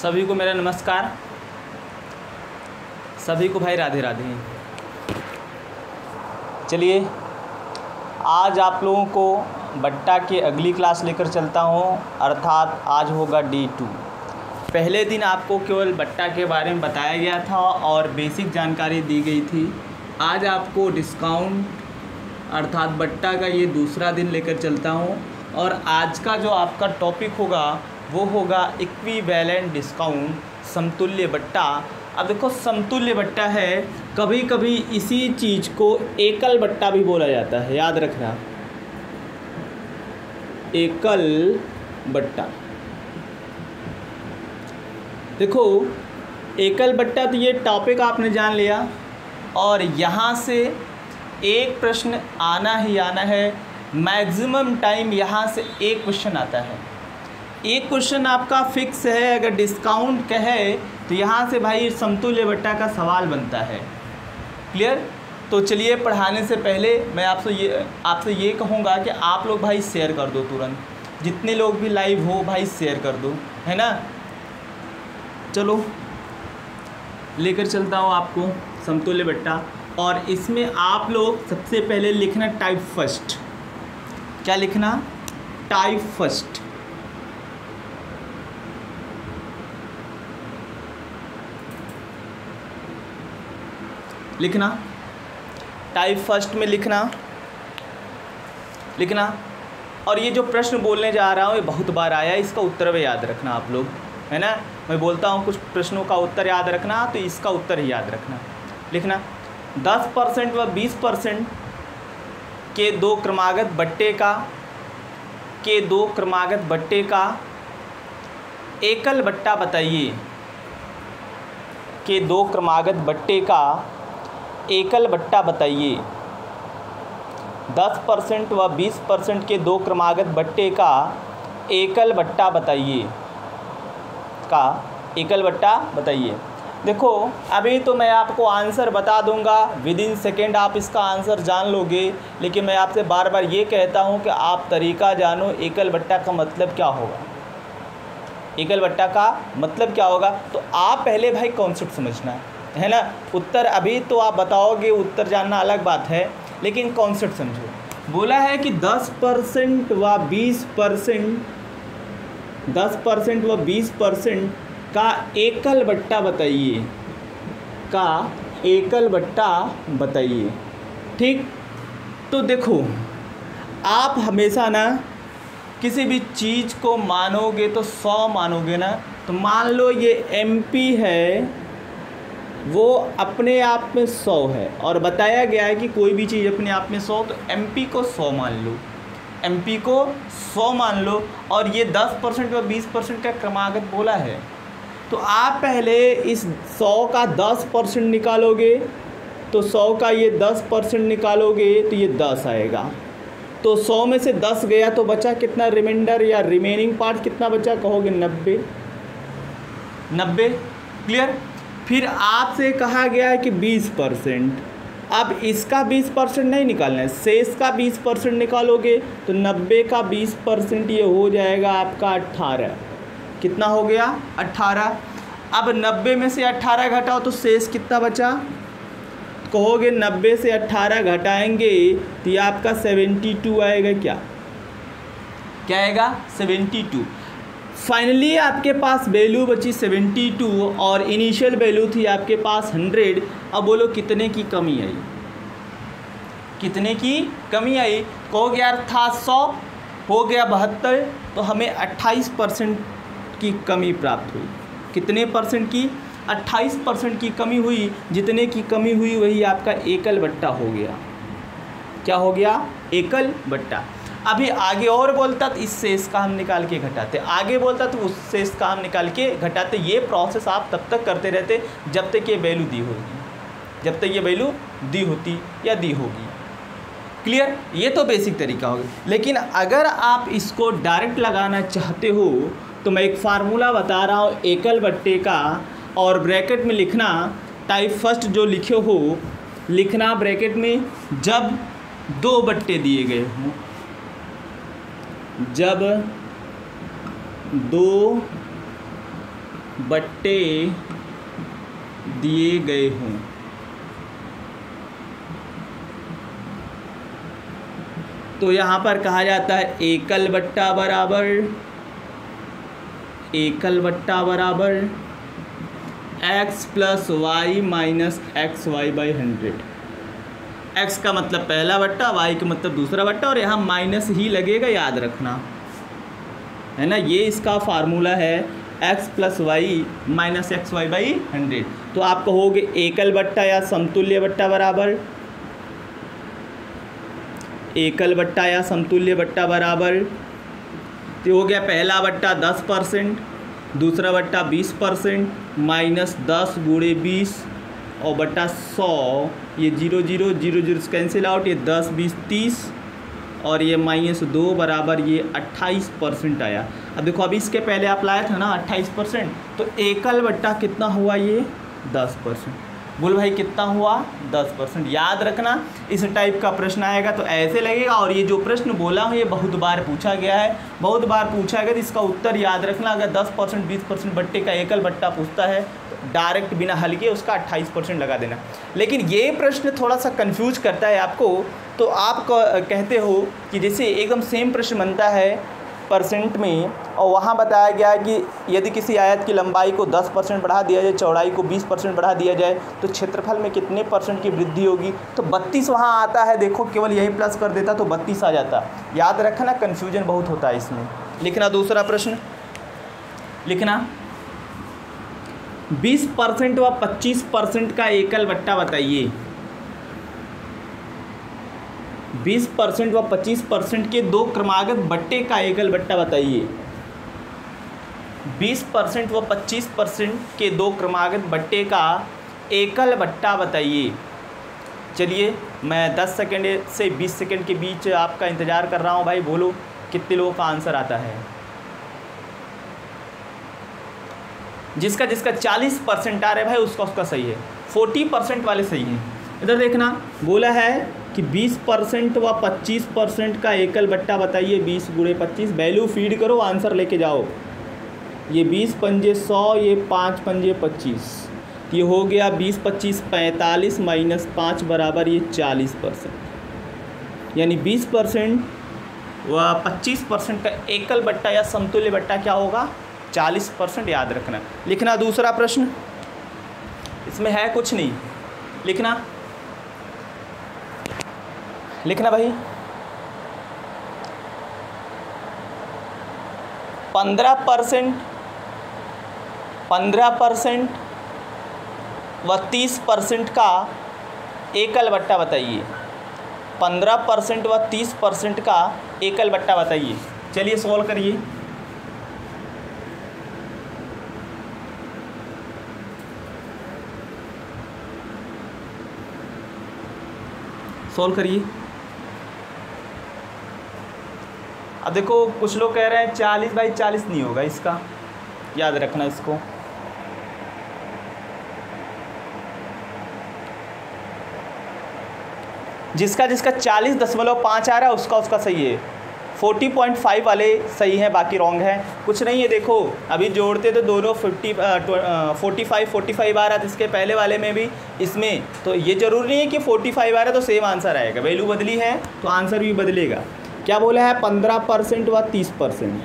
सभी को मेरा नमस्कार। सभी को भाई राधे राधे। चलिए आज आप लोगों को बट्टा की अगली क्लास लेकर चलता हूँ, अर्थात आज होगा D2। पहले दिन आपको केवल बट्टा के बारे में बताया गया था और बेसिक जानकारी दी गई थी। आज आपको डिस्काउंट अर्थात बट्टा का ये दूसरा दिन लेकर चलता हूँ और आज का जो आपका टॉपिक होगा वो होगा इक्विवेलेंट डिस्काउंट, समतुल्य बट्टा। अब देखो समतुल्य बट्टा है, कभी कभी इसी चीज़ को एकल बट्टा भी बोला जाता है, याद रखना, एकल बट्टा। देखो एकल बट्टा तो ये टॉपिक आपने जान लिया और यहाँ से एक प्रश्न आना ही आना है। मैक्सिमम टाइम यहाँ से एक क्वेश्चन आता है, एक क्वेश्चन आपका फिक्स है। अगर डिस्काउंट कहे तो यहाँ से भाई समतुल्य बट्टा का सवाल बनता है। क्लियर? तो चलिए पढ़ाने से पहले मैं आपसे ये कहूँगा कि आप लोग भाई शेयर कर दो तुरंत, जितने लोग भी लाइव हो भाई शेयर कर दो, है ना। चलो लेकर चलता हूँ आपको समतुल्य बट्टा और इसमें आप लोग सबसे पहले लिखना टाइप फर्स्ट। क्या लिखना? Type first. लिखना टाइप फर्स्ट में लिखना और ये जो प्रश्न बोलने जा रहा हूँ ये बहुत बार आया है, इसका उत्तर भी याद रखना आप लोग, है ना। मैं बोलता हूँ कुछ प्रश्नों का उत्तर याद रखना, तो इसका उत्तर ही याद रखना। लिखना 10% व 20% के दो क्रमागत बट्टे का एकल बट्टा बताइए। के दो क्रमागत बट्टे का एकल बट्टा बताइए। 10% व 20% के दो क्रमागत बट्टे का एकल बट्टा बताइए। देखो अभी तो मैं आपको आंसर बता दूंगा, विद इन सेकेंड आप इसका आंसर जान लोगे, लेकिन मैं आपसे बार बार ये कहता हूँ कि आप तरीका जानो, एकल बट्टा का मतलब क्या होगा। एकल बट्टा का मतलब क्या होगा तो आप पहले भाई कॉन्सेप्ट समझना है ना। उत्तर अभी तो आप बताओगे, उत्तर जानना अलग बात है, लेकिन कॉन्सेप्ट समझो। बोला है कि 10% व 20% का एकल बट्टा बताइए। ठीक, तो देखो आप हमेशा ना किसी भी चीज़ को मानोगे तो 100 मानोगे ना। तो मान लो ये MP है, वो अपने आप में 100 है और बताया गया है कि कोई भी चीज़ अपने आप में 100, तो MP को 100 मान लो और ये 10% व 20% का क्रमागत बोला है। तो आप पहले इस 100 का 10% निकालोगे, तो 100 का ये 10% निकालोगे तो ये 10 आएगा। तो 100 में से 10 गया तो बचा कितना? रिमाइंडर या रिमेनिंग पार्ट कितना बचा? कहोगे 90। क्लियर? फिर आपसे कहा गया है कि 20%। अब इसका 20% नहीं निकालना है, शेष का 20% निकालोगे तो 90 का 20% ये हो जाएगा आपका 18। कितना हो गया? 18। अब 90 में से 18 घटाओ तो शेष कितना बचा? कहोगे 90 से 18 घटाएंगे तो ये आपका 72 आएगा। क्या आएगा? 72। फाइनली आपके पास वैल्यू बची 72 और इनिशियल वैल्यू थी आपके पास 100। अब बोलो कितने की कमी आई? कहोगे यार था 100, हो गया 72, तो हमें 28% की कमी प्राप्त हुई। कितने परसेंट की? 28% की कमी हुई। जितने की कमी हुई वही आपका एकल बट्टा हो गया। क्या हो गया? एकल बट्टा। अभी आगे और बोलता तो इस शेष का हम निकाल के घटाते, आगे बोलता तो उस शेष का हम निकाल के घटाते। ये प्रोसेस आप तब तक करते रहते जब तक ये वैल्यू दी होती या दी होगी। क्लियर? ये तो बेसिक तरीका होगा। लेकिन अगर आप इसको डायरेक्ट लगाना चाहते हो तो मैं एक फार्मूला बता रहा हूँ एकल बट्टे का, और ब्रैकेट में लिखना टाइप फर्स्ट जो लिखे हो, लिखना ब्रैकेट में जब 2 बट्टे दिए गए हों, जब 2 बट्टे दिए गए हों। तो यहाँ पर कहा जाता है एकल बट्टा बराबर x plus Y minus X Y by 100। x का मतलब पहला बट्टा, y का मतलब दूसरा बट्टा, और यहाँ माइनस ही लगेगा, याद रखना है ना। ये इसका फार्मूला है x plus Y minus X Y by 100। तो आप कहोगे एकल बट्टा या समतुल्य बट्टा बराबर, एकल बट्टा या समतुल्य बट्टा बराबर, तो हो गया पहला बट्टा 10%, दूसरा बट्टा 20%, माइनस 10 गुणे 20 और बट्टा 100, ये 0 0 0 0 कैंसिल आउट, ये 10 20 30 और ये -2 बराबर ये 28% आया। अब देखो अभी इसके पहले आप लाए थे ना 28%, तो एकल बट्टा कितना हुआ, ये 10%। बोल भाई कितना हुआ, 10%। याद रखना इस टाइप का प्रश्न आएगा तो ऐसे लगेगा। और ये जो प्रश्न बोला हूँ ये बहुत बार पूछा गया है, बहुत बार पूछा गया, तो इसका उत्तर याद रखना। अगर 10% 20% बट्टे का एकल बट्टा पूछता है तो डायरेक्ट बिना हल के उसका 28% लगा देना। लेकिन ये प्रश्न थोड़ा सा कंफ्यूज करता है आपको, तो आप कहते हो कि जैसे एकदम सेम प्रश्न बनता है परसेंट में, और वहाँ बताया गया है कि यदि किसी आयत की लंबाई को 10% बढ़ा दिया जाए, चौड़ाई को 20% बढ़ा दिया जाए, तो क्षेत्रफल में कितने % की वृद्धि होगी। तो 32 वहाँ आता है, देखो केवल यही प्लस कर देता तो 32 आ जाता। याद रखना, कन्फ्यूजन बहुत होता है इसमें। लिखना दूसरा प्रश्न, लिखना 20% व 25% का एकल बट्टा बताइए। 20% व 25% के दो क्रमागत बट्टे का एकल बट्टा बताइए। 20% व 25% के दो क्रमागत बट्टे का एकल बट्टा बताइए। चलिए मैं 10 सेकंड से 20 सेकंड के बीच आपका इंतज़ार कर रहा हूँ। भाई बोलो कितने लोगों का आंसर आता है। जिसका 40% आ रहा है भाई उसका सही है, 40% वाले सही हैं। इधर देखना, बोला है कि 20% व 25% का एकल बट्टा बताइए। 20 गुणे 25, वैल्यू फीड करो, आंसर लेके जाओ। ये 20 पंजे 100, ये 5 पंजे 25, ये हो गया 20 25 45 माइनस 5 बराबर ये 40%। यानी 20% व 25% का एकल बट्टा या समतुल्य बट्टा क्या होगा, 40%। याद रखना। लिखना दूसरा प्रश्न, इसमें है कुछ नहीं, लिखना भाई। 15% व 30% का एकल बट्टा बताइए। 15% व 30% का एकल बट्टा बताइए। चलिए सॉल्व करिए। सॉल्व करिए। अब देखो कुछ लोग कह रहे हैं 40/40 नहीं होगा इसका, याद रखना इसको। जिसका 40.5 आ रहा है उसका सही है। 40.5 वाले सही हैं, बाकी रॉन्ग है। कुछ नहीं है, देखो अभी जोड़ते तो दोनों 45 आ रहा था इसके पहले वाले में भी, इसमें तो ये जरूरी नहीं है कि 45 आ रहा है तो सेम आंसर आएगा। वैल्यू बदली है तो आंसर भी बदलेगा। क्या बोला है, 15% व 30%,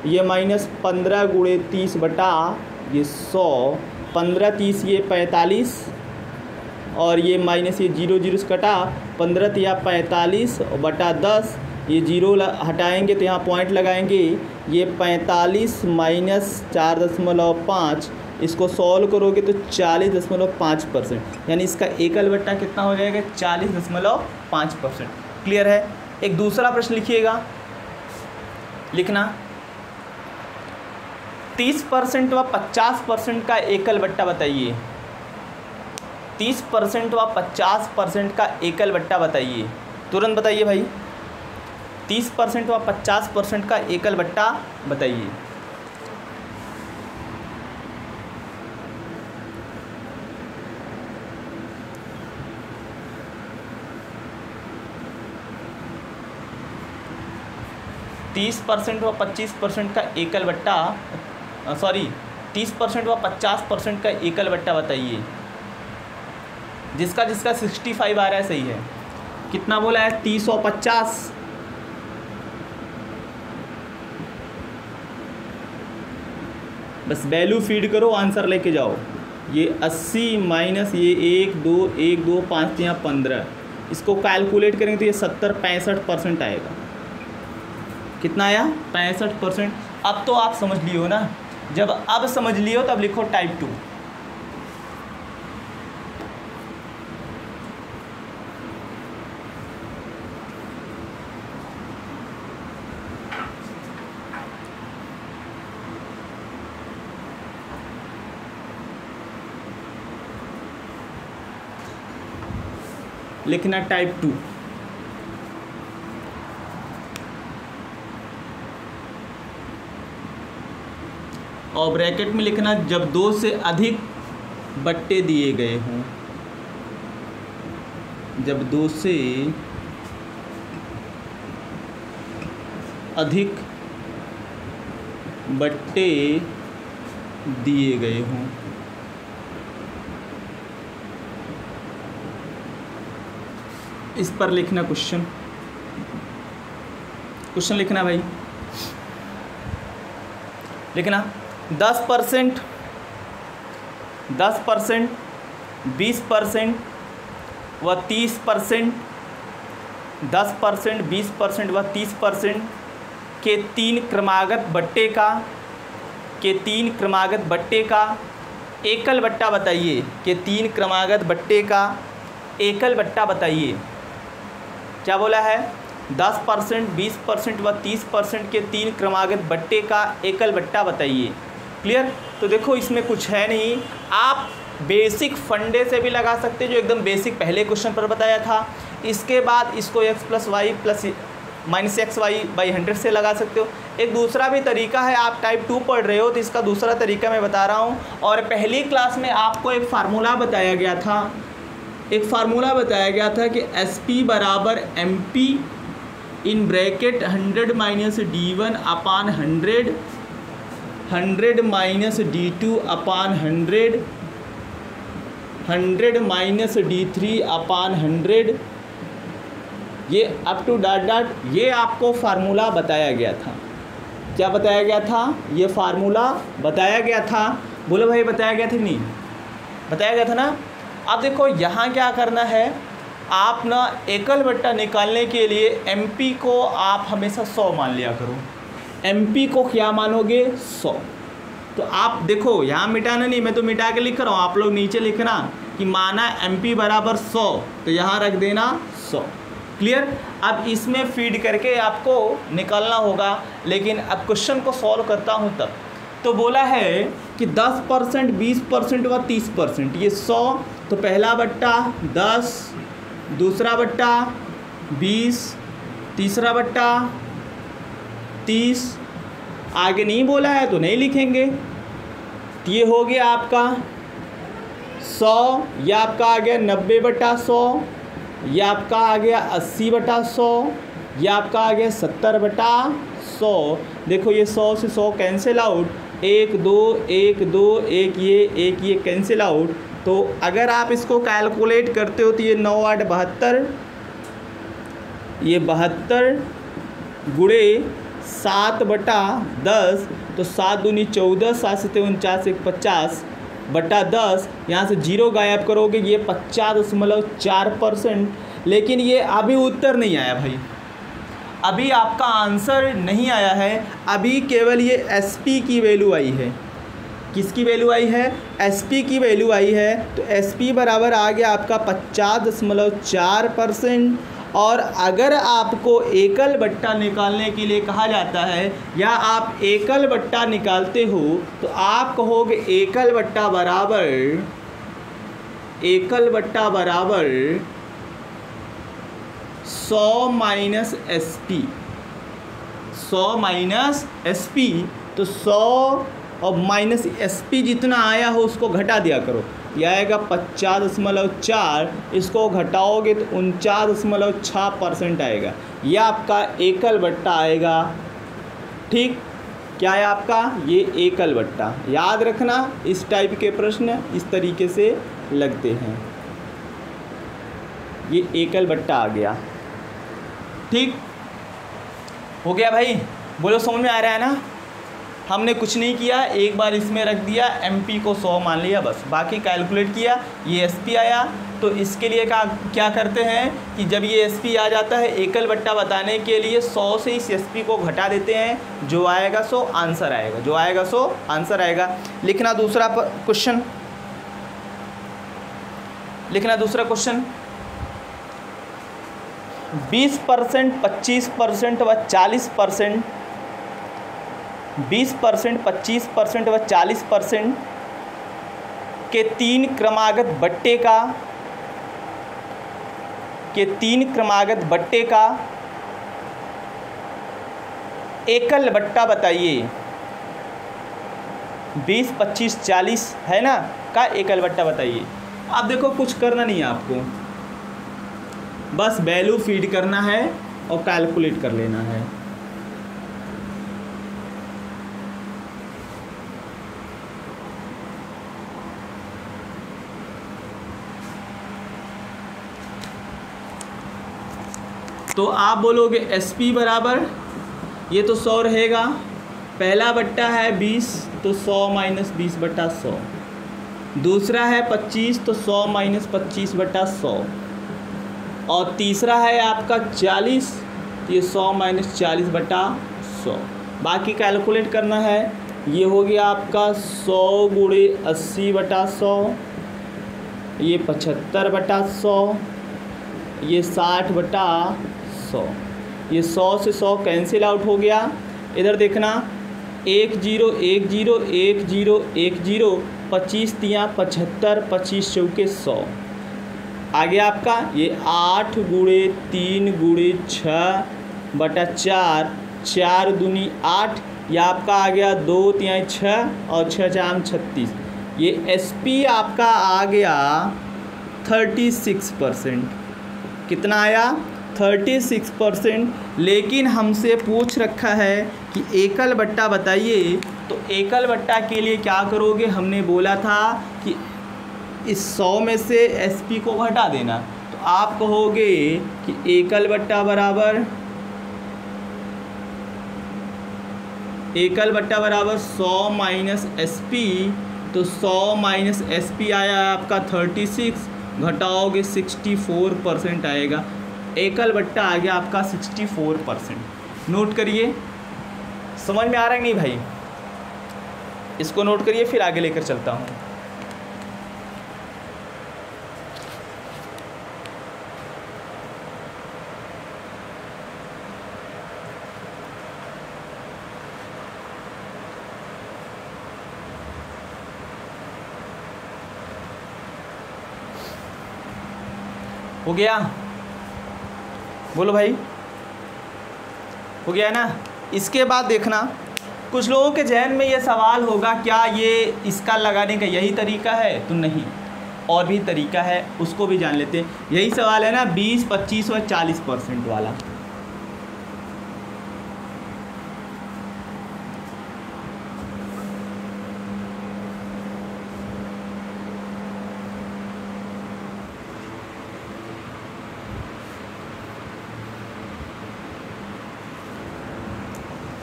ये -15 गुणे 30 बटा ये 100, 15 30 ये 45 और ये माइनस ये 0 0 से कटा, 15 या 45 बटा 10, ये 0 हटाएंगे तो यहाँ पॉइंट लगाएंगे, ये 45 माइनस 4.5, इसको सॉल्व करोगे तो 40.5%। यानी इसका एकल बट्टा कितना हो जाएगा, 40.5%। क्लियर है। एक दूसरा प्रश्न लिखिएगा, लिखना 30% व 50% का एकल बट्टा बताइए। 30% व 50% का एकल बट्टा बताइए। तुरंत बताइए भाई, 30% व 50% का एकल बट्टा बताइए। %30 व 25% का एकल बट्टा, सॉरी 30% व 50% का एकल बट्टा बताइए। जिसका 65 आ रहा है सही है। कितना बोला है? 30 और 50। बस वैल्यू फीड करो, आंसर लेके जाओ। ये 80 माइनस ये 1 2 1 2 5 यहाँ 15, इसको कैलकुलेट करेंगे तो ये 65% आएगा। कितना आया? 65%। अब तो आप समझ लियो ना। जब अब समझ लियो तब लिखो टाइप 2। लिखना टाइप 2। और ब्रैकेट में लिखना जब 2 से अधिक बट्टे दिए गए हों। जब 2 से अधिक बट्टे दिए गए हों। इस पर लिखना क्वेश्चन लिखना भाई। लिखना 10%, 20% व 30%, 10%, 20% व 30% के तीन क्रमागत बट्टे का एकल बट्टा बताइए। के तीन क्रमागत बट्टे का एकल बट्टा बताइए। क्या बोला है? 10%, 20% व 30% के तीन क्रमागत बट्टे का एकल बट्टा बताइए। क्लियर? तो देखो इसमें कुछ है नहीं, आप बेसिक फंडे से भी लगा सकते हो, जो एकदम बेसिक पहले क्वेश्चन पर बताया था। इसके बाद इसको x + y - xy/100 से लगा सकते हो। एक दूसरा भी तरीका है, आप टाइप 2 पढ़ रहे हो तो इसका दूसरा तरीका मैं बता रहा हूँ। और पहली क्लास में आपको एक फार्मूला बताया गया था, कि SP बराबर MP in bracket 100 - D1 upon 100, 100 - D2 upon 100, 100 - D3 अपान 100, ये अप टू डॉट ये आपको फार्मूला बताया गया था। क्या बताया गया था? ये फार्मूला बताया गया था। बोलो भाई, बताया गया था नहीं? बताया गया था ना। अब देखो यहाँ क्या करना है, आप ना एकल बट्टा निकालने के लिए MP को आप हमेशा 100 मान लिया करो। MP को क्या मानोगे? 100। तो आप देखो यहाँ मिटाना नहीं, मैं तो मिटा के लिख रहा हूँ, आप लोग नीचे लिखना कि माना MP बराबर 100, तो यहाँ रख देना 100। क्लियर? अब इसमें फीड करके आपको निकालना होगा, लेकिन अब क्वेश्चन को सॉल्व करता हूँ तब। तो बोला है कि 10%, 20% व 30%, ये 100, तो पहला बट्टा 10, दूसरा बट्टा 20, तीसरा बट्टा 30। आगे नहीं बोला है तो नहीं लिखेंगे। तो ये हो गया आपका 100, यह आपका आ गया 90/100, यह आपका आ गया 80/100, यह आपका आ गया 70/100। देखो ये 100 से 100 कैंसिल आउट, 1 2 1 2 1 ये कैंसिल आउट। तो अगर आप इसको कैलकुलेट करते हो तो ये 9 8 72, ये 72 गुणे 7/10, तो 7 दूनी 14, 7 से 49, 1 50/10। यहाँ से 0 गायब करोगे, ये 50.4%। लेकिन ये अभी उत्तर नहीं आया भाई, अभी आपका आंसर नहीं आया है। अभी केवल ये SP की वैल्यू आई है। किसकी वैल्यू आई है? SP की वैल्यू आई है। तो SP बराबर आ गया आपका 50.4%। और अगर आपको एकल बट्टा निकालने के लिए कहा जाता है या आप एकल बट्टा निकालते हो तो आप कहोगे एकल बट्टा बराबर 100 माइनस SP, 100 माइनस SP। तो 100 और माइनस SP जितना आया हो उसको घटा दिया करो, यह आएगा 50.4, इसको घटाओगे तो 49.6% आएगा। यह आपका एकल बट्टा आएगा। ठीक, क्या है आपका, ये एकल बट्टा। याद रखना इस टाइप के प्रश्न इस तरीके से लगते हैं। ये एकल बट्टा आ गया, ठीक हो गया भाई, बोलो समझ में आ रहा है ना। हमने कुछ नहीं किया, एक बार इसमें रख दिया, एमपी को 100 मान लिया बस, बाकी कैलकुलेट किया, ये एसपी आया। तो इसके लिए क्या करते हैं कि जब ये एसपी आ जाता है एकल बट्टा बताने के लिए 100 से इस एसपी को घटा देते हैं, जो आएगा 100 आंसर आएगा, जो आएगा 100 आंसर आएगा। लिखना दूसरा क्वेश्चन, लिखना दूसरा क्वेश्चन। 20%, 25% व 40%, 20%, 25% व 40% के तीन क्रमागत बट्टे का एकल बट्टा बताइए। 20, 25, 40 है ना, का एकल बट्टा बताइए। अब देखो कुछ करना नहीं है आपको, बस वैल्यू फीड करना है और कैलकुलेट कर लेना है। तो आप बोलोगे एसपी बराबर, ये तो 100 रहेगा, पहला बट्टा है 20 तो 100 माइनस 20 बट्टा 100, दूसरा है 25 तो 100 माइनस 25 बट्टा 100, और तीसरा है आपका 40 तो ये 100 माइनस 40 बट्टा 100। बाकी कैलकुलेट करना है, ये हो गया आपका 100 गुणे 80 बटा 100, ये 75 बटा 100, ये 60 बटा 100। ये 100 से 100 कैंसिल आउट हो गया। इधर देखना 1 0 1 0 1 0 1 0, 25 तियाँ 75, 25 चौके 100। आगे आपका ये 8 गुणे 3 गुणे 6 बटा 4, 4 दूनी 8, यह आपका आ गया 2 तियाँ 6 और 6 चाम 36। ये एसपी आपका आ गया 36%। कितना आया, 36%। लेकिन हमसे पूछ रखा है कि एकल बट्टा बताइए, तो एकल बट्टा के लिए क्या करोगे, हमने बोला था कि इस 100 में से एसपी को घटा देना। तो आप कहोगे कि एकल बट्टा बराबर 100 माइनस एसपी, तो 100 माइनस एसपी आया आपका 36, घटाओगे 64% आएगा। एकल बट्टा आ गया आपका 64%। नोट करिए, समझ में आ रहा है नहीं भाई, इसको नोट करिए, फिर आगे लेकर चलता हूँ। हो गया, बोलो भाई, हो गया ना। इसके बाद देखना, कुछ लोगों के जहन में ये सवाल होगा, क्या ये इसका लगाने का यही तरीका है, तो नहीं, और भी तरीका है, उसको भी जान लेते हैं। यही सवाल है ना 20, 25 और 40% वाला।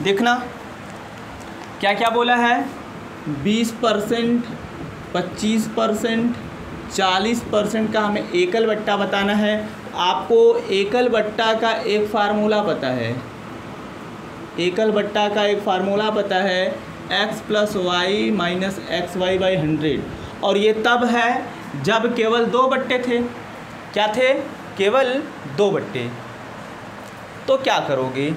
देखना क्या क्या बोला है, 20%, 25%, 40% का हमें एकल बट्टा बताना है। आपको एकल बट्टा का एक फार्मूला पता है, एकल बट्टा का एक फार्मूला पता है, x plus Y minus X Y by 100। और ये तब है जब केवल 2 बट्टे थे। क्या थे, केवल 2 बट्टे। तो क्या करोगे,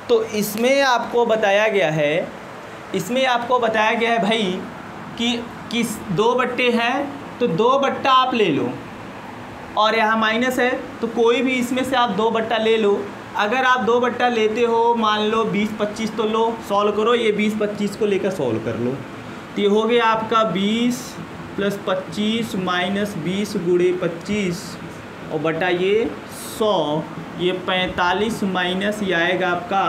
तो इसमें आपको बताया गया है, इसमें आपको बताया गया है भाई कि 2 बट्टे हैं, तो 2 बट्टा आप ले लो, और यहाँ माइनस है तो कोई भी इसमें से आप 2 बट्टा ले लो। अगर आप 2 बट्टा लेते हो, मान लो 20, 25, तो लो, सॉल्व करो, ये 20, 25 को लेकर सॉल्व कर लो। तो ये हो गया आपका 20 प्लस 25 माइनस 20 गुणे 25 और बटा ये 100, ये 45 माइनस ये आएगा आपका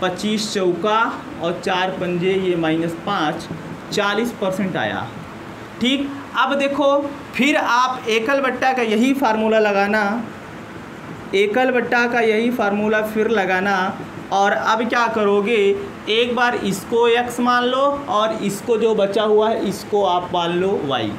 25 चौका और 4 पंजे ये -5, 40% आया। ठीक, अब देखो फिर आप एकल बट्टा का यही फार्मूला लगाना, एकल बट्टा का यही फार्मूला फिर लगाना। और अब क्या करोगे, एक बार इसको x मान लो और इसको जो बचा हुआ है इसको आप मान लो y,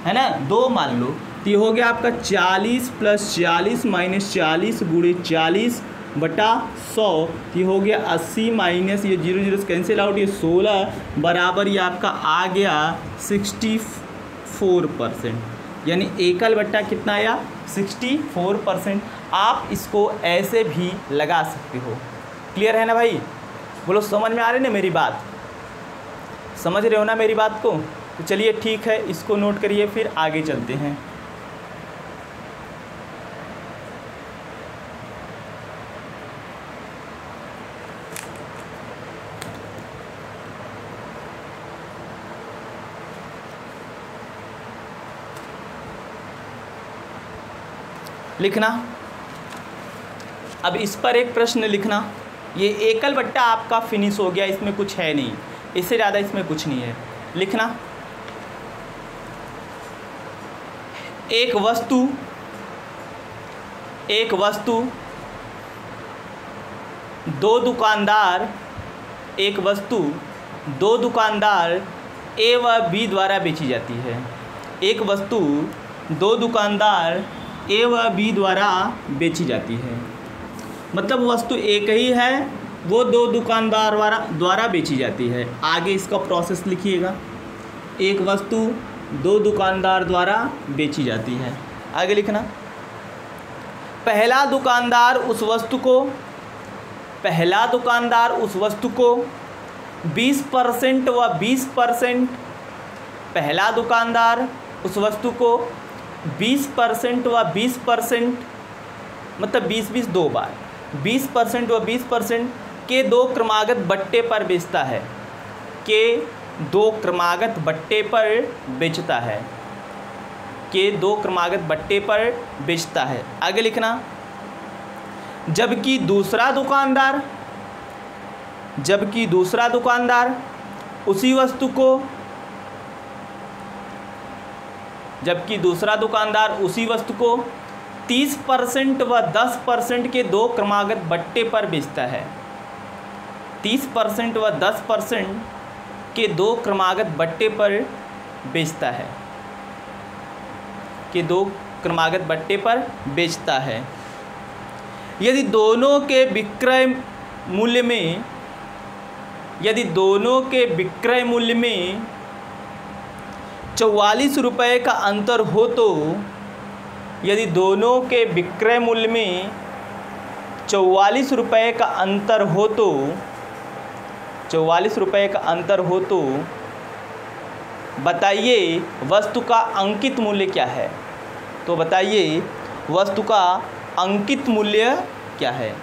है ना, 2 मान लो। तो ये हो गया आपका 40 + 40 - 40 × 40 बटा 100। ये हो गया 80 माइनस ये 0 0 कैंसिल आउट, ये 16 बराबर ये आपका आ गया 64%। यानी एकल बट्टा कितना आया, 64%। आप इसको ऐसे भी लगा सकते हो। क्लियर है ना भाई? बोलो समझ में आ रही ना मेरी बात? समझ रहे हो ना मेरी बात को? तो चलिए ठीक है, इसको नोट करिए, फिर आगे चलते हैं। लिखना, अब इस पर एक प्रश्न लिखना। ये एकल बट्टा आपका फिनिश हो गया, इसमें कुछ है नहीं, इससे ज़्यादा इसमें कुछ नहीं है। लिखना, एक वस्तु दो दुकानदार ए व बी द्वारा बेची जाती है। एक वस्तु 2 दुकानदार ए व बी द्वारा बेची जाती है, मतलब वस्तु एक ही है, वो 2 दुकानदार द्वारा बेची जाती है। आगे इसका प्रोसेस लिखिएगा, एक वस्तु 2 दुकानदार द्वारा बेची जाती है। आगे लिखना, पहला दुकानदार उस वस्तु को 20% व 20%, पहला दुकानदार उस वस्तु को 20% व 20%, मतलब 20-20 2 बार, 20% व 20% के 2 क्रमागत बट्टे पर बेचता है, के 2 क्रमागत बट्टे पर बेचता है, के 2 क्रमागत बट्टे पर बेचता है। आगे लिखना, जबकि दूसरा दुकानदार उसी वस्तु को 30% व 10% के 2 क्रमागत बट्टे पर बेचता है। 30% व 10% के 2 क्रमागत बट्टे पर बेचता है, के 2 क्रमागत बट्टे पर बेचता है। यदि दोनों के विक्रय मूल्य में 44 रुपये का अंतर हो तो, यदि दोनों के विक्रय मूल्य में 44 रुपये का अंतर हो तो, 44 रुपये का अंतर हो तो बताइए वस्तु का अंकित मूल्य क्या है। तो बताइए वस्तु का अंकित मूल्य क्या है।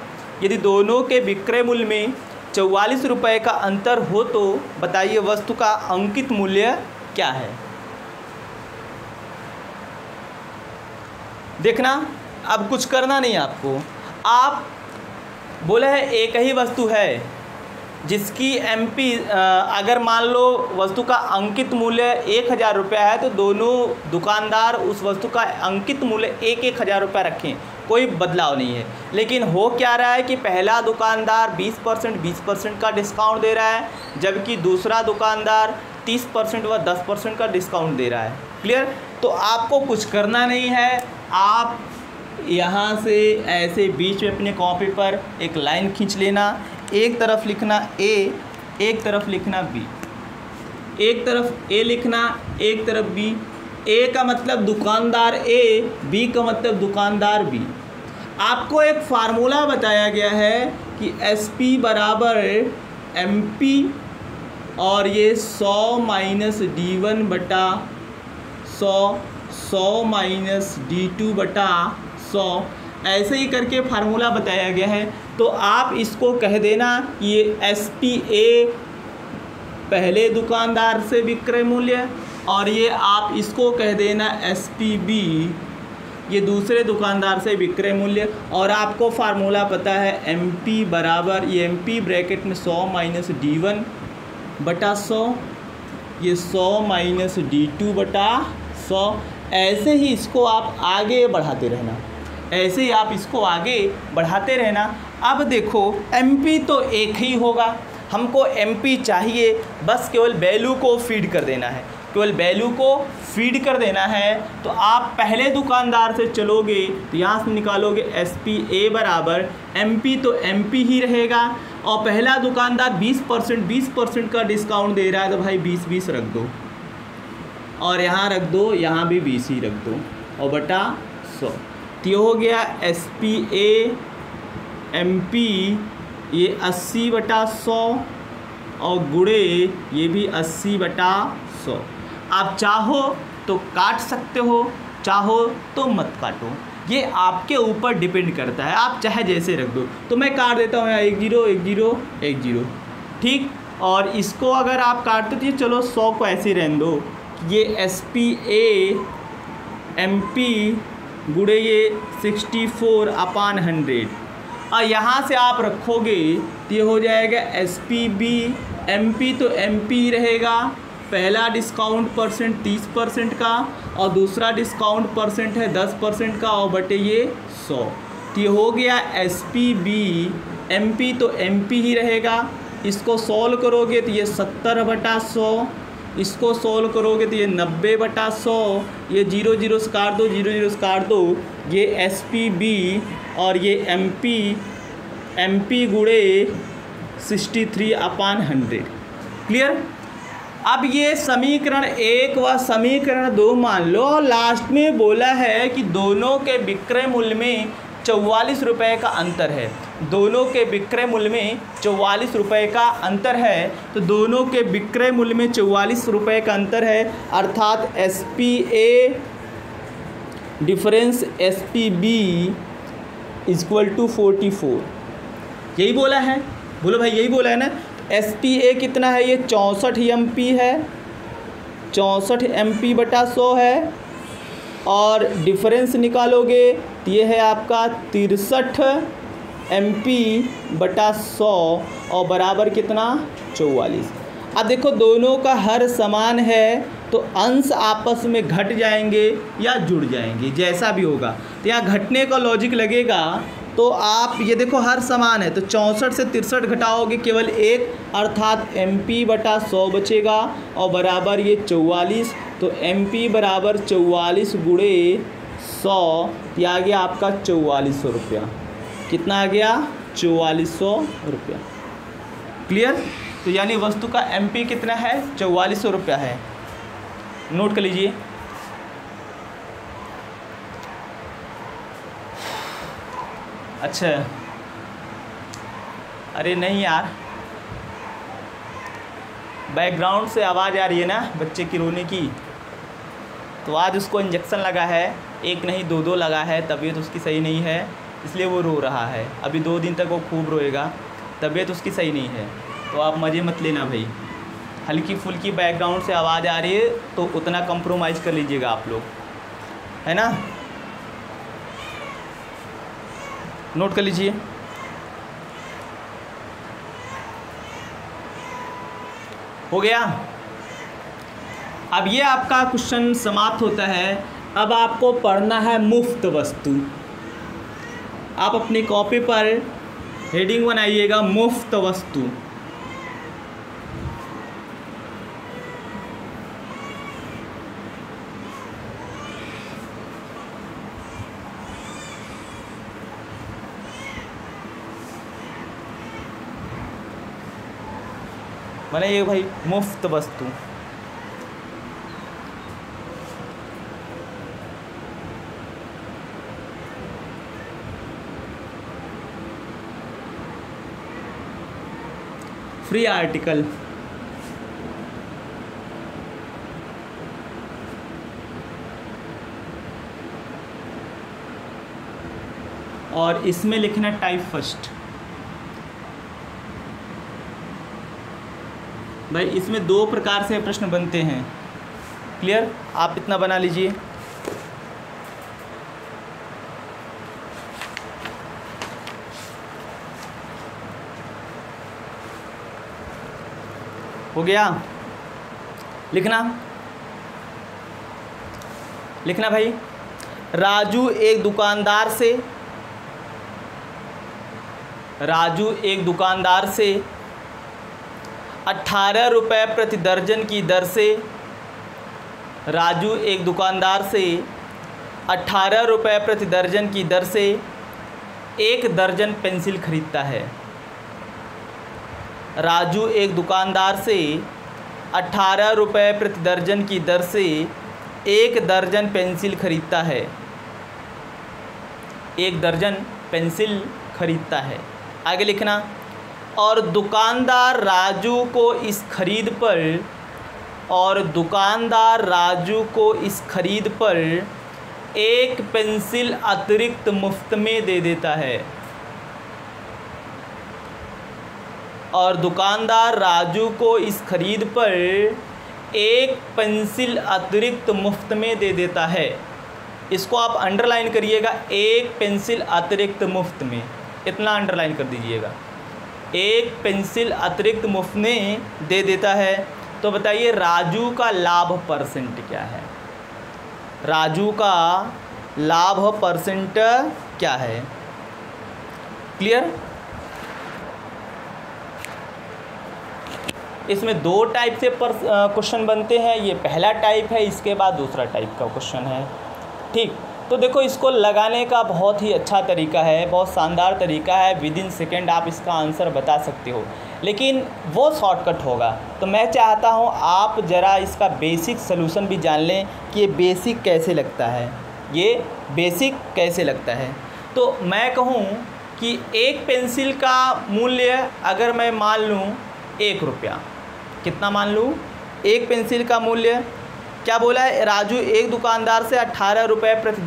यदि दोनों के विक्रय मूल्य में 44 रुपये का अंतर हो तो बताइए वस्तु का अंकित मूल्य क्या है। देखना, अब कुछ करना नहीं आपको। आप बोले है एक ही वस्तु है जिसकी MP अगर मान लो वस्तु का अंकित मूल्य 1000 रुपया है, तो दोनों दुकानदार उस वस्तु का अंकित मूल्य 1-1000 रुपया रखें, कोई बदलाव नहीं है। लेकिन हो क्या रहा है कि पहला दुकानदार 20% का डिस्काउंट दे रहा है, जबकि दूसरा दुकानदार 30% व 10% का डिस्काउंट दे रहा है। क्लियर? तो आपको कुछ करना नहीं है, आप यहाँ से ऐसे बीच में अपने कॉपी पर एक लाइन खींच लेना, एक तरफ लिखना A, एक तरफ लिखना B, एक तरफ A लिखना, एक तरफ B। A का मतलब दुकानदार A, B का मतलब दुकानदार B। आपको एक फार्मूला बताया गया है कि SP बराबर MP और ये 100 माइनस D1 बटा 100 माइनस D2 बटा 100, ऐसे ही करके फार्मूला बताया गया है। तो आप इसको कह देना ये SPA पहले दुकानदार से विक्रय मूल्य, और ये आप इसको कह देना SPB ये दूसरे दुकानदार से विक्रय मूल्य, और आपको फार्मूला पता है MP बराबर, ये MP ब्रैकेट में 100 माइनस D1 बटा 100, ये 100 माइनस D2 बटा 100। ऐसे ही इसको आप आगे बढ़ाते रहना, ऐसे ही आप इसको आगे बढ़ाते रहना। अब देखो MP तो एक ही होगा, हमको MP चाहिए, बस केवल वैल्यू को फीड कर देना है, केवल वैल्यू को फीड कर देना है। तो आप पहले दुकानदार से चलोगे तो यहाँ से निकालोगे SPA बराबर MP, तो MP ही रहेगा, और पहला दुकानदार 20% का डिस्काउंट दे रहा है, तो भाई 20 रख दो, और यहाँ रख दो, यहाँ भी 20 ही रख दो, और बटा 100। तो ये हो गया SPA MP, ये 80 बटा 100, और गुणे ये भी 80 बटा 100। आप चाहो तो काट सकते हो, चाहो तो मत काटो, ये आपके ऊपर डिपेंड करता है, आप चाहे जैसे रख दो। तो मैं काट देता हूँ यहाँ 1 0 1 0 1 0, ठीक। और इसको अगर आप काटते तो ये चलो 100 को ऐसे ही रहने दो, ये SPA MP गुणे ये 64/100, और यहाँ से आप रखोगे तो ये हो जाएगा SPB MP, तो MP रहेगा, पहला डिस्काउंट परसेंट 30% का, और दूसरा डिस्काउंट परसेंट है 10% का, और बटे ये 100। तो ये हो गया SPB MP, तो MP ही रहेगा। इसको सॉल्व करोगे तो ये 70 बटा 100, इसको सॉल्व करोगे तो ये 90 बटा 100, ये 0 0 से काट दो, 0 0 से काट दो, ये SPB और ये MP गुणे 63/100। क्लियर। अब ये समीकरण 1 व समीकरण 2 मान लो, लास्ट में बोला है कि दोनों के विक्रय मूल्य में 44 रुपये का अंतर है, दोनों के विक्रय मूल्य में 44 रुपये का अंतर है। तो दोनों के विक्रय मूल्य में 44 रुपये का अंतर है, अर्थात SPA difference SPB equal to 44, यही बोला है, बोलो भाई यही बोला है ना। SPA कितना है, ये 64 MP है, 64 MP बटा 100 है, और डिफरेंस निकालोगे तो ये है आपका 63 MP बटा 100, और बराबर कितना 44। अब देखो दोनों का हर समान है, तो अंश आपस में घट जाएंगे या जुड़ जाएंगे, जैसा भी होगा। तो यहाँ घटने का लॉजिक लगेगा, तो आप ये देखो हर समान है, तो 64 से 63 घटाओगे केवल एक, अर्थात MP बटा 100 बचेगा, और बराबर ये 44। तो MP बराबर 44 गुणे 100, ये आ गया आपका 4400 रुपया। कितना आ गया 4400 रुपया। क्लियर। तो यानी वस्तु का MP कितना है 4400 रुपया है, नोट कर लीजिए। अच्छा, अरे नहीं यार, बैकग्राउंड से आवाज़ आ रही है ना बच्चे की रोने की, तो आज उसको इंजेक्शन लगा है, एक नहीं 2 लगा है, तबीयत उसकी सही नहीं है, इसलिए वो रो रहा है। अभी 2 दिन तक वो खूब रोएगा, तबीयत उसकी सही नहीं है, तो आप मज़े मत लेना भाई। हल्की फुल्की बैकग्राउंड से आवाज़ आ रही है तो उतना कंप्रोमाइज़ कर लीजिएगा आप लोग, है ना। नोट कर लीजिए। हो गया। अब ये आपका क्वेश्चन समाप्त होता है। अब आपको पढ़ना है मुफ्त वस्तु। आप अपनी कॉपी पर हेडिंग बनाइएगा मुफ्त वस्तु। बनाइए भाई मुफ्त वस्तु। फ्री आर्टिकल, और इसमें लिखना टाइप फर्स्ट। भाई इसमें 2 प्रकार से प्रश्न बनते हैं। क्लियर। आप इतना बना लीजिए। हो गया। लिखना भाई। राजू एक दुकानदार से 18 रुपये प्रति दर्जन की दर से 18 रुपये प्रति दर्जन की दर से 1 दर्जन पेंसिल खरीदता है। राजू एक दुकानदार से 18 रुपये प्रति दर्जन की दर से 1 दर्जन पेंसिल खरीदता है। 1 दर्जन पेंसिल खरीदता है। आगे लिखना। और दुकानदार राजू को इस खरीद पर 1 पेंसिल अतिरिक्त मुफ्त में दे देता है। और दुकानदार राजू को इस खरीद पर 1 पेंसिल अतिरिक्त मुफ्त में दे देता है। इसको आप अंडरलाइन करिएगा, 1 पेंसिल अतिरिक्त मुफ्त में, इतना अंडरलाइन कर दीजिएगा। 1 पेंसिल अतिरिक्त मुफ्त में दे देता है। तो बताइए राजू का लाभ परसेंट क्या है? राजू का लाभ परसेंट क्या है? क्लियर? इसमें 2 टाइप से क्वेश्चन बनते हैं। ये पहला टाइप है, इसके बाद दूसरा टाइप का क्वेश्चन है। ठीक, तो देखो इसको लगाने का बहुत ही अच्छा तरीका है, बहुत शानदार तरीका है। विदिन सेकेंड आप इसका आंसर बता सकते हो, लेकिन वो शॉर्टकट होगा। तो मैं चाहता हूँ आप ज़रा इसका बेसिक सलूशन भी जान लें कि ये बेसिक कैसे लगता है। तो मैं कहूँ कि 1 पेंसिल का मूल्य अगर मैं मान लूँ 1 रुपया, कितना मान लूँ? 1 पेंसिल का मूल्य क्या बोला है? राजू एक दुकानदार से 18 रुपये प्रति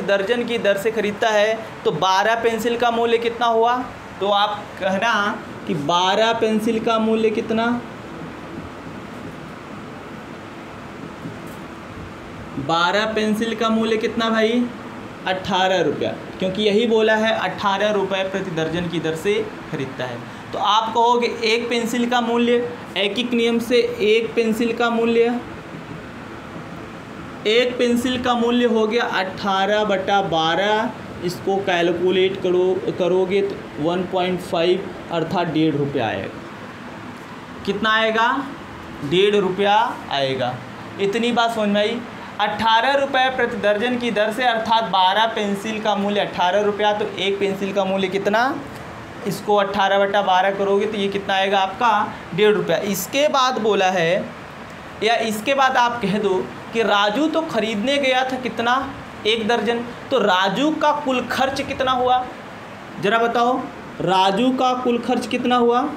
दर्जन की दर से खरीदता है। तो 12 पेंसिल का मूल्य कितना हुआ? तो आप कहना कि 12 पेंसिल का मूल्य कितना? 12 पेंसिल का मूल्य कितना भाई? 18 रुपया, क्योंकि यही बोला है 18 रुपये प्रति दर्जन की दर से खरीदता है। तो आप कहोगे 1 पेंसिल का मूल्य, एक नियम से 1 पेंसिल का मूल्य हो गया 18/12। इसको कैलकुलेट करोगे तो 1.5 अर्थात 1.5 रुपया आएगा। कितना आएगा? 1.5 रुपया आएगा। इतनी बात समझ में आई? 18 रुपये प्रति दर्जन की दर से अर्थात 12 पेंसिल का मूल्य 18 रुपया। तो 1 पेंसिल का मूल्य कितना? इसको 18/12 करोगे तो ये कितना आएगा आपका? 1.5 रुपया। इसके बाद बोला है, या इसके बाद आप कह दो कि राजू तो खरीदने गया था कितना? 1 दर्जन। तो राजू का कुल खर्च कितना हुआ? जरा बताओ, राजू का कुल खर्च कितना हुआ?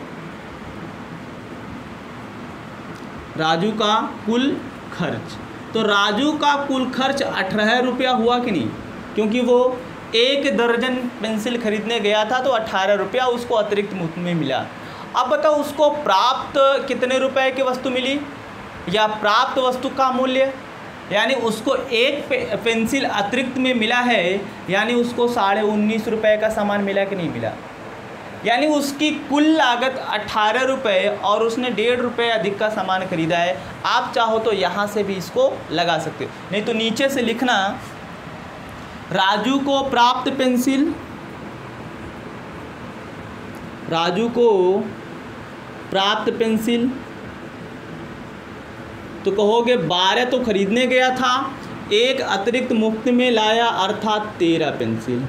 राजू का कुल खर्च, तो राजू का कुल खर्च 18 रुपया हुआ कि नहीं? क्योंकि वो 1 दर्जन पेंसिल खरीदने गया था तो 18 रुपया उसको अतिरिक्त मुफ्त में मिला। अब बताओ उसको प्राप्त कितने रुपए की वस्तु मिली, या प्राप्त वस्तु का मूल्य, यानी उसको 1 पेंसिल अतिरिक्त में मिला है, यानी उसको 19.5 रुपये का सामान मिला कि नहीं मिला? यानी उसकी कुल लागत 18 रुपये और उसने 1.5 रुपये अधिक का सामान खरीदा है। आप चाहो तो यहाँ से भी इसको लगा सकते हो, नहीं तो नीचे से लिखना राजू को प्राप्त पेंसिल, तो कहोगे 12 तो खरीदने गया था, 1 अतिरिक्त मुफ्त में लाया अर्थात 13 पेंसिल।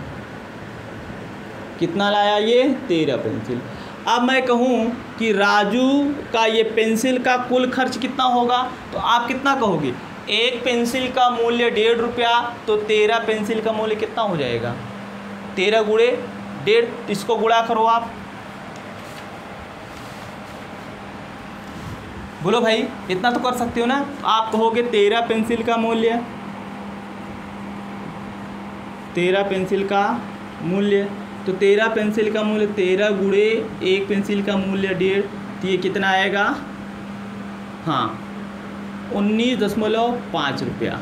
कितना लाया ये? 13 पेंसिल। अब मैं कहूँ कि राजू का ये पेंसिल का कुल खर्च कितना होगा, तो आप कितना कहोगे? 1 पेंसिल का मूल्य 1.5 रुपया, तो 13 पेंसिल का मूल्य कितना हो जाएगा? 13 गुणे 1.5, इसको गुणा करो आप। बोलो भाई, इतना तो कर सकते हो ना? आप कहोगे 13 पेंसिल का मूल्य, 13 पेंसिल का मूल्य, तो 13 पेंसिल का मूल्य 13 गुणे 1 पेंसिल का मूल्य 1.5, तो ये कितना आएगा? हाँ, 19.5 रुपया।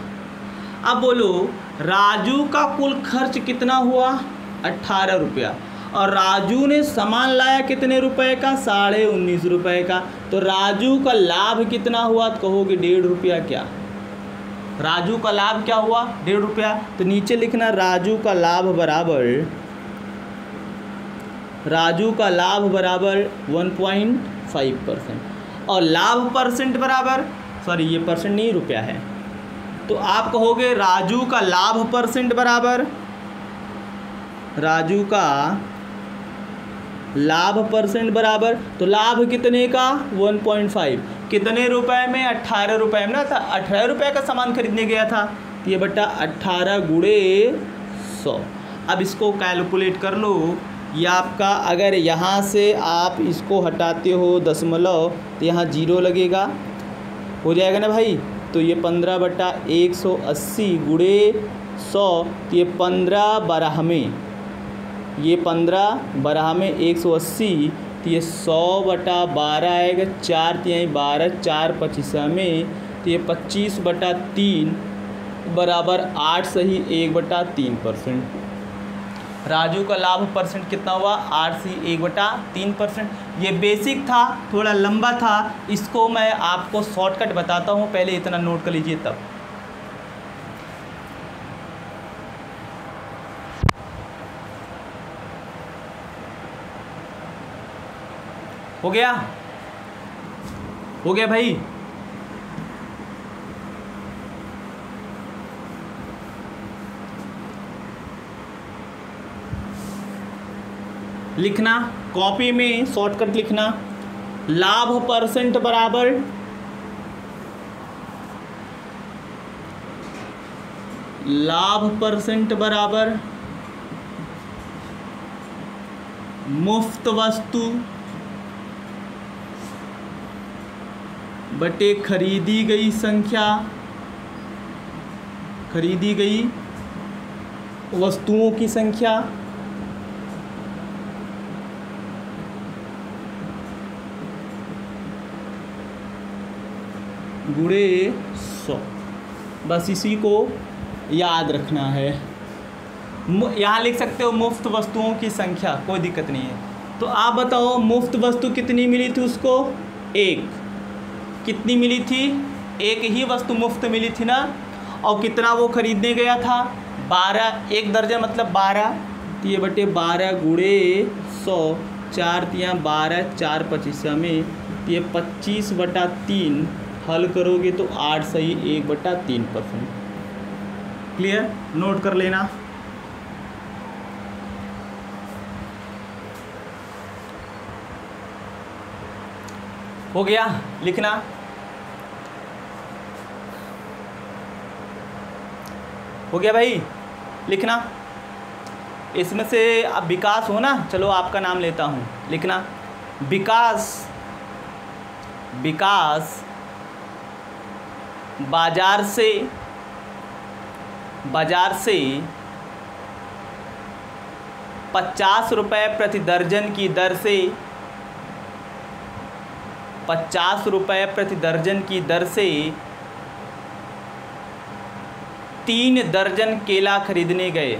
अब बोलो राजू का कुल खर्च कितना हुआ? 18 रुपया। और राजू ने सामान लाया कितने रुपए का, 19.5 रुपये का। तो राजू का लाभ कितना हुआ, तो कहोगे 1.5 रुपया। क्या राजू का लाभ क्या हुआ, 1.5 रुपया। तो नीचे लिखना राजू का लाभ बराबर 1.5% और लाभ परसेंट बराबर, सॉरी ये परसेंट नहीं रुपया है, तो आप कहोगे राजू का लाभ परसेंट बराबर, राजू का लाभ परसेंट बराबर, तो लाभ कितने का 1.5, कितने रुपए में, 18 रुपये में ना था, 18 रुपये का सामान खरीदने गया था, तो ये बटा 18 गुणे 100। अब इसको कैलकुलेट कर लो। ये आपका, अगर यहाँ से आप इसको हटाते हो दशमलव तो यहाँ 0 लगेगा, हो जाएगा ना भाई। तो ये 15/180 गुणे 100, तो ये 15 में, ये 15 में 180, तो ये 100/12 आएगा, 4 × 12, 4 25 में, तो ये 25/3 बराबर 8 सही 1/3%। राजू का लाभ परसेंट कितना हुआ, 8 से 1/3%। ये बेसिक था, थोड़ा लंबा था, इसको मैं आपको शॉर्टकट बताता हूँ, पहले इतना नोट कर लीजिए तब। हो गया, हो गया भाई। लिखना कॉपी में, शॉर्टकट लिखना, लाभ परसेंट बराबर मुफ्त वस्तु बटे खरीदी गई संख्या, खरीदी गई वस्तुओं की संख्या, गुणे 100। बस इसी को याद रखना है। यहाँ लिख सकते हो मुफ्त वस्तुओं की संख्या, कोई दिक्कत नहीं है। तो आप बताओ मुफ्त वस्तु कितनी मिली थी उसको, 1। कितनी मिली थी, 1 ही वस्तु मुफ्त मिली थी ना। और कितना वो खरीदने गया था, 12, 1 दर्जन मतलब 12, तो ये बटे 12 गुणे 100, 4 × 12, 4 25 में, तो ये 25/3 हल करोगे तो 8 सही 1/3%। क्लियर, नोट कर लेना। हो गया, लिखना। हो गया भाई, लिखना। इसमें से अब विकास हो ना, चलो आपका नाम लेता हूँ, लिखना। विकास बाजार से 50 रुपये प्रति दर्जन की दर से, 50 रुपये प्रति दर्जन की दर से 3 दर्जन केला खरीदने गए।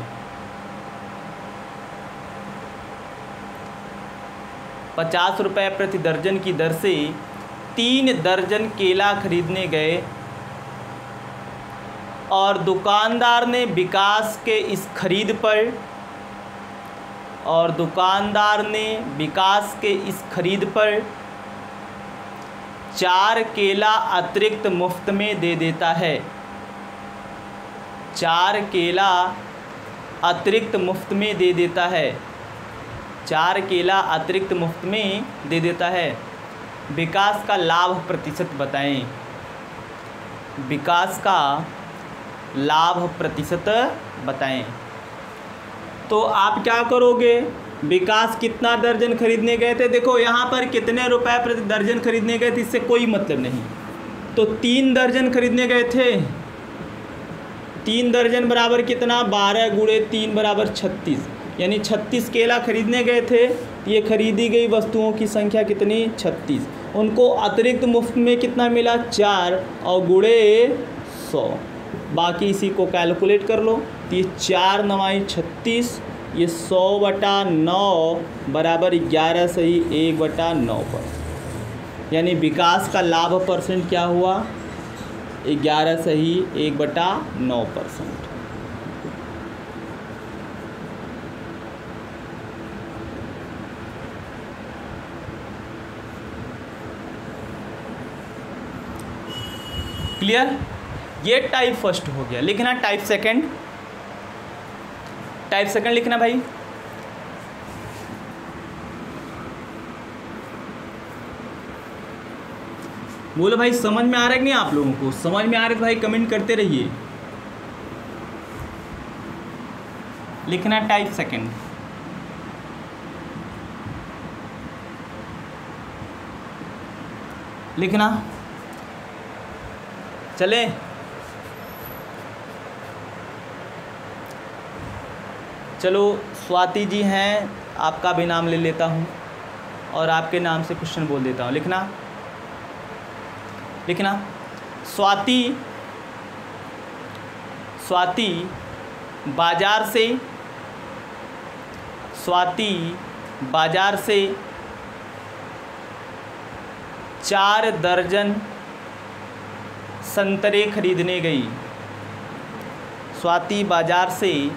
50 रुपये प्रति दर्जन की दर से 3 दर्जन केला खरीदने गए और दुकानदार ने विकास के इस खरीद पर, और दुकानदार ने विकास के इस खरीद पर 4 केला अतिरिक्त मुफ्त में दे देता है। 4 केला अतिरिक्त मुफ्त में दे देता है। 4 केला अतिरिक्त मुफ्त में दे देता है। विकास का लाभ प्रतिशत बताएं। विकास का लाभ प्रतिशत बताएं। तो आप क्या करोगे, विकास कितना दर्जन खरीदने गए थे, देखो यहाँ पर कितने रुपए प्रति दर्जन खरीदने गए थे, इससे कोई मतलब नहीं। तो 3 दर्जन खरीदने गए थे। 3 दर्जन बराबर कितना, 12 गुणे 3 बराबर 36, यानी 36 केला खरीदने गए थे। ये खरीदी गई वस्तुओं की संख्या कितनी, 36। उनको अतिरिक्त मुफ्त में कितना मिला, 4 और गुणे 100। बाकी इसी को कैलकुलेट कर लो। तो ये 4 × 9 = 36 ये 100/9 बराबर 11 सही 1/9 पर, यानी विकास का लाभ परसेंट क्या हुआ 11 सही 1/9%। क्लियर। ये टाइप फर्स्ट हो गया। लिखना टाइप सेकंड, टाइप सेकंड लिखना भाई। बोलो भाई समझ में आ रहा है कि नहीं? आप लोगों को समझ में आ रहा है तो भाई कमेंट करते रहिए। लिखना टाइप सेकंड। लिखना चले। चलो स्वाति जी हैं, आपका भी नाम ले लेता हूँ और आपके नाम से क्वेश्चन बोल देता हूँ। लिखना लिखना स्वाति बाजार से 4 दर्जन संतरे खरीदने गई। स्वाति बाजार से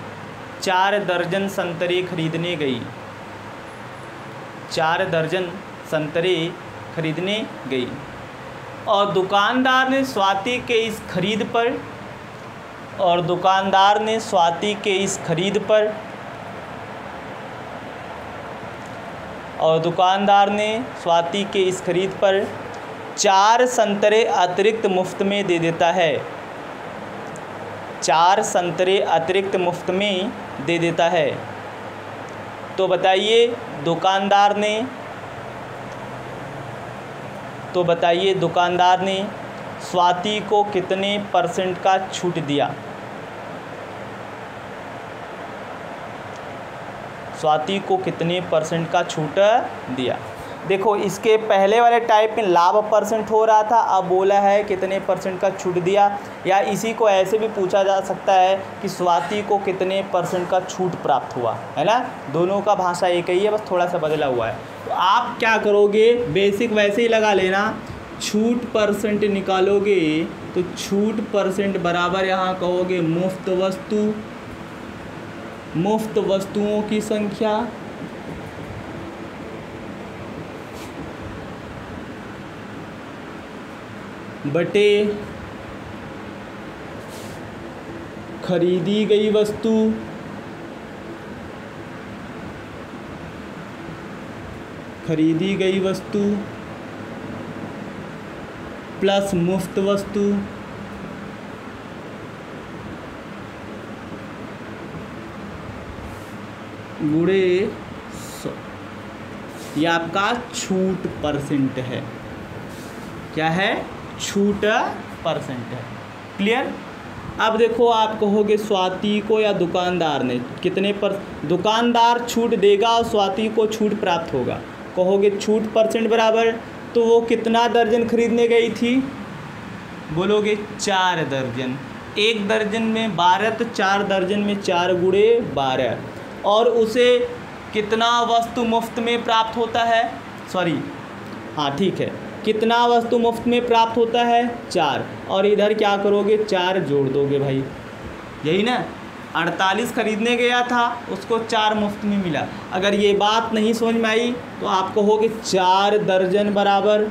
4 दर्जन संतरे खरीदने गई। 4 दर्जन संतरे खरीदने गई और दुकानदार ने स्वाति के इस खरीद पर 4 संतरे अतिरिक्त मुफ्त में दे देता है। 4 संतरे अतिरिक्त मुफ्त में दे देता है। तो बताइए दुकानदार ने स्वाति को कितने % का छूट दिया? स्वाति को कितने % का छूट दिया? देखो इसके पहले वाले टाइप में लाभ परसेंट हो रहा था, अब बोला है कितने % का छूट दिया। या इसी को ऐसे भी पूछा जा सकता है कि स्वाति को कितने % का छूट प्राप्त हुआ, है ना। दोनों का भाषा एक ही है, बस थोड़ा सा बदला हुआ है। तो आप क्या करोगे, बेसिक वैसे ही लगा लेना। छूट % निकालोगे तो छूट % बराबर यहाँ कहोगे मुफ्त वस्तुओं की संख्या बटे खरीदी गई वस्तु प्लस मुफ्त वस्तु गुणे 100। ये आपका छूट % है। क्या है? छूट % है। क्लियर। अब देखो आप कहोगे स्वाति को या दुकानदार ने कितने दुकानदार छूट देगा और स्वाति को छूट प्राप्त होगा। कहोगे छूट % बराबर, तो वो कितना दर्जन खरीदने गई थी? बोलोगे 4 दर्जन। 1 दर्जन में 12, तो 4 दर्जन में 4 गुणे 12। और उसे कितना वस्तु मुफ्त में प्राप्त होता है? हाँ ठीक है, कितना वस्तु मुफ्त में प्राप्त होता है? 4। और इधर क्या करोगे? 4 जोड़ दोगे भाई, यही ना। 48 खरीदने गया था, उसको 4 मुफ्त में मिला। अगर ये बात नहीं समझ में आई तो आप कहोगे 4 दर्जन बराबर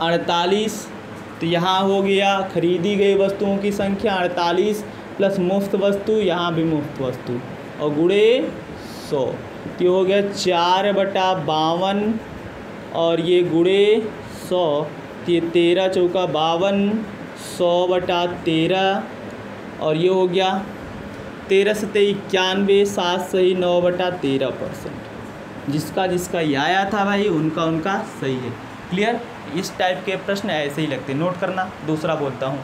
48। तो यहाँ हो गया खरीदी गई वस्तुओं की संख्या 48 प्लस मुफ्त वस्तु, यहाँ भी मुफ्त वस्तु, और गुणे 100। तो हो गया 4/52 और ये गुणे 100। ये 13 चौका 52, 100/13 और ये हो गया 13 सत्ते 91, 7 सही 9/13%। जिसका ये आया था भाई उनका सही है। क्लियर। इस टाइप के प्रश्न ऐसे ही लगते, नोट करना। दूसरा बोलता हूँ,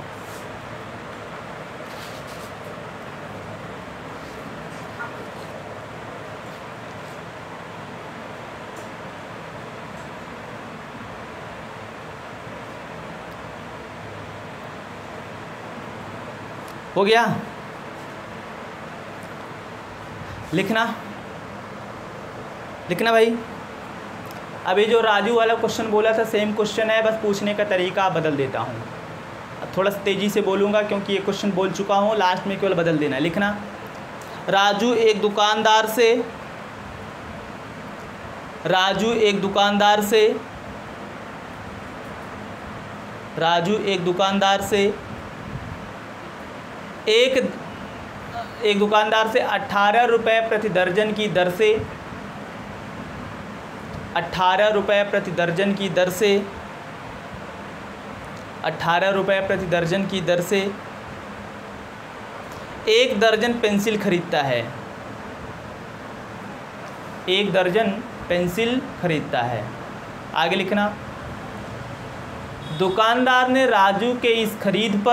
हो गया। लिखना भाई। अभी जो राजू वाला क्वेश्चन बोला था सेम क्वेश्चन है, बस पूछने का तरीका बदल देता हूँ। थोड़ा सा तेज़ी से बोलूँगा क्योंकि ये क्वेश्चन बोल चुका हूँ, लास्ट में केवल बदल देना है। लिखना, राजू एक दुकानदार से एक दुकानदार से 18 रुपये प्रति दर्जन की दर से 18 रुपये प्रति दर्जन की दर से 18 रुपये प्रति दर्जन की दर से 1 दर्जन पेंसिल खरीदता है। 1 दर्जन पेंसिल खरीदता है। आगे लिखना, दुकानदार ने राजू के इस खरीद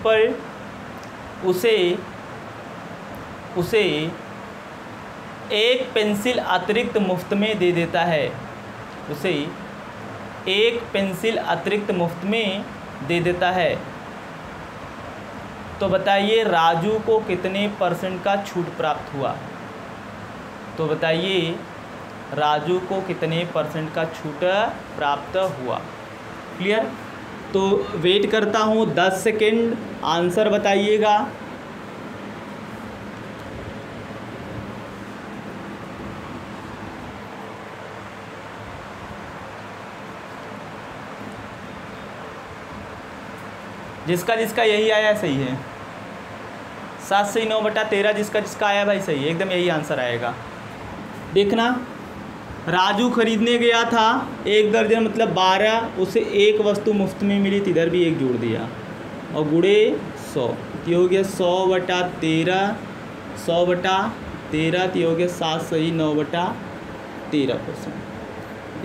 पर उसे 1 पेंसिल अतिरिक्त मुफ्त में दे देता है। उसे 1 पेंसिल अतिरिक्त मुफ्त में दे देता है। तो बताइए राजू को कितने % का छूट प्राप्त हुआ? तो बताइए राजू को कितने % का छूट प्राप्त हुआ? क्लियर? तो वेट करता हूँ 10 सेकेंड, आंसर बताइएगा। जिसका यही आया सही है। 7 से 9 बटा 13 जिसका आया भाई सही है, एकदम यही आंसर आएगा। देखना, राजू खरीदने गया था 1 दर्जन मतलब 12, उसे 1 वस्तु मुफ्त में मिली, इधर भी 1 जोड़ दिया और गुणे 100, तो हो गया 100 बटा 13, 100 बटा 13, तो हो गया 7 सही 9 बटा 13%।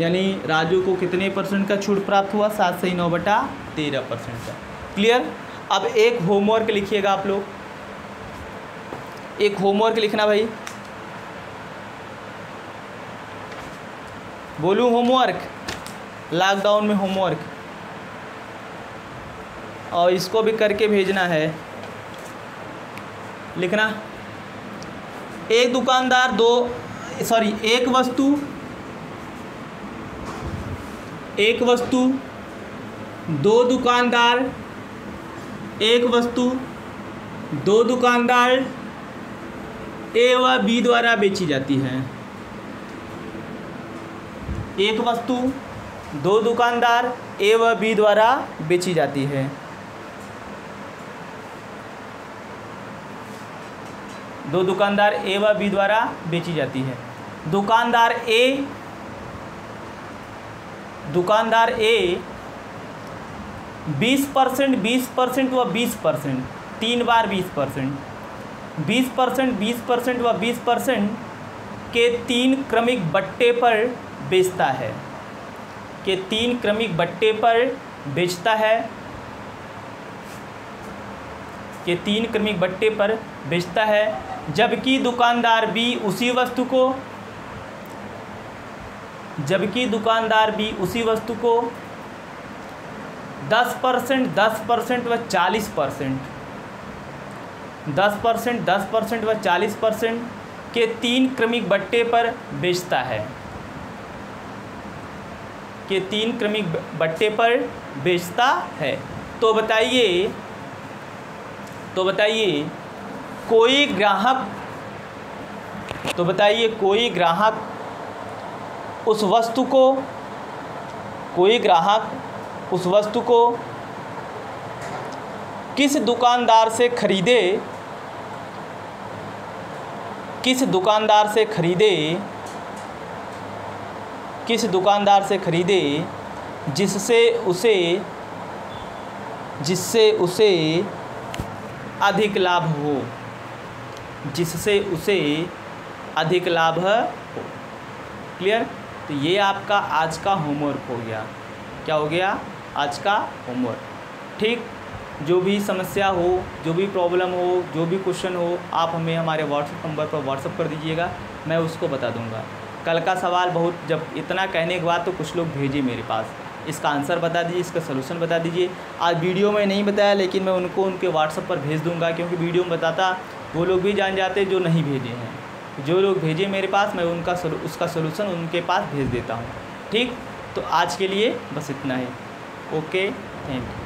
यानी राजू को कितने % का छूट प्राप्त हुआ? 7 सही 9 बटा 13% का। क्लियर? अब एक होमवर्क लिखिएगा आप लोग, एक होमवर्क लिखना भाई। बोलूँ होमवर्क, लॉकडाउन में होमवर्क, और इसको भी करके भेजना है। लिखना, एक दुकानदार एक वस्तु दो दुकानदार ए व बी द्वारा बेची जाती है। एक वस्तु 2 दुकानदार ए व बी द्वारा बेची जाती है। दो दुकानदार ए व बी द्वारा बेची जाती है। दुकानदार ए 20%, 20% व 20%, 3 बार 20%, 20%, 20% व 20% के 3 क्रमिक बट्टे पर बेचता है। जबकि दुकानदार बी उसी वस्तु को 10%, 10% व 40%, 10%, 10% व 40% के 3 क्रमिक बट्टे पर बेचता है। तो बताइए कोई ग्राहक उस वस्तु को किस दुकानदार से खरीदे जिससे उसे अधिक लाभ हो। क्लियर? तो ये आपका आज का होमवर्क हो गया। क्या हो गया? आज का होमवर्क। ठीक, जो भी समस्या हो, जो भी प्रॉब्लम हो, जो भी क्वेश्चन हो, आप हमें हमारे व्हाट्सएप नंबर पर व्हाट्सएप कर दीजिएगा, मैं उसको बता दूंगा। कल का सवाल जब इतना कहने के बाद तो कुछ लोग भेजे मेरे पास, इसका आंसर बता दीजिए, इसका सलूशन बता दीजिए। आज वीडियो में नहीं बताया, लेकिन मैं उनको उनके व्हाट्सएप पर भेज दूंगा, क्योंकि वीडियो में बताता वो लोग भी जान जाते जो नहीं भेजे हैं। जो लोग भेजे मेरे पास, मैं उसका सलूशन उनके पास भेज देता हूँ। ठीक, तो आज के लिए बस इतना ही। Okay, thank you.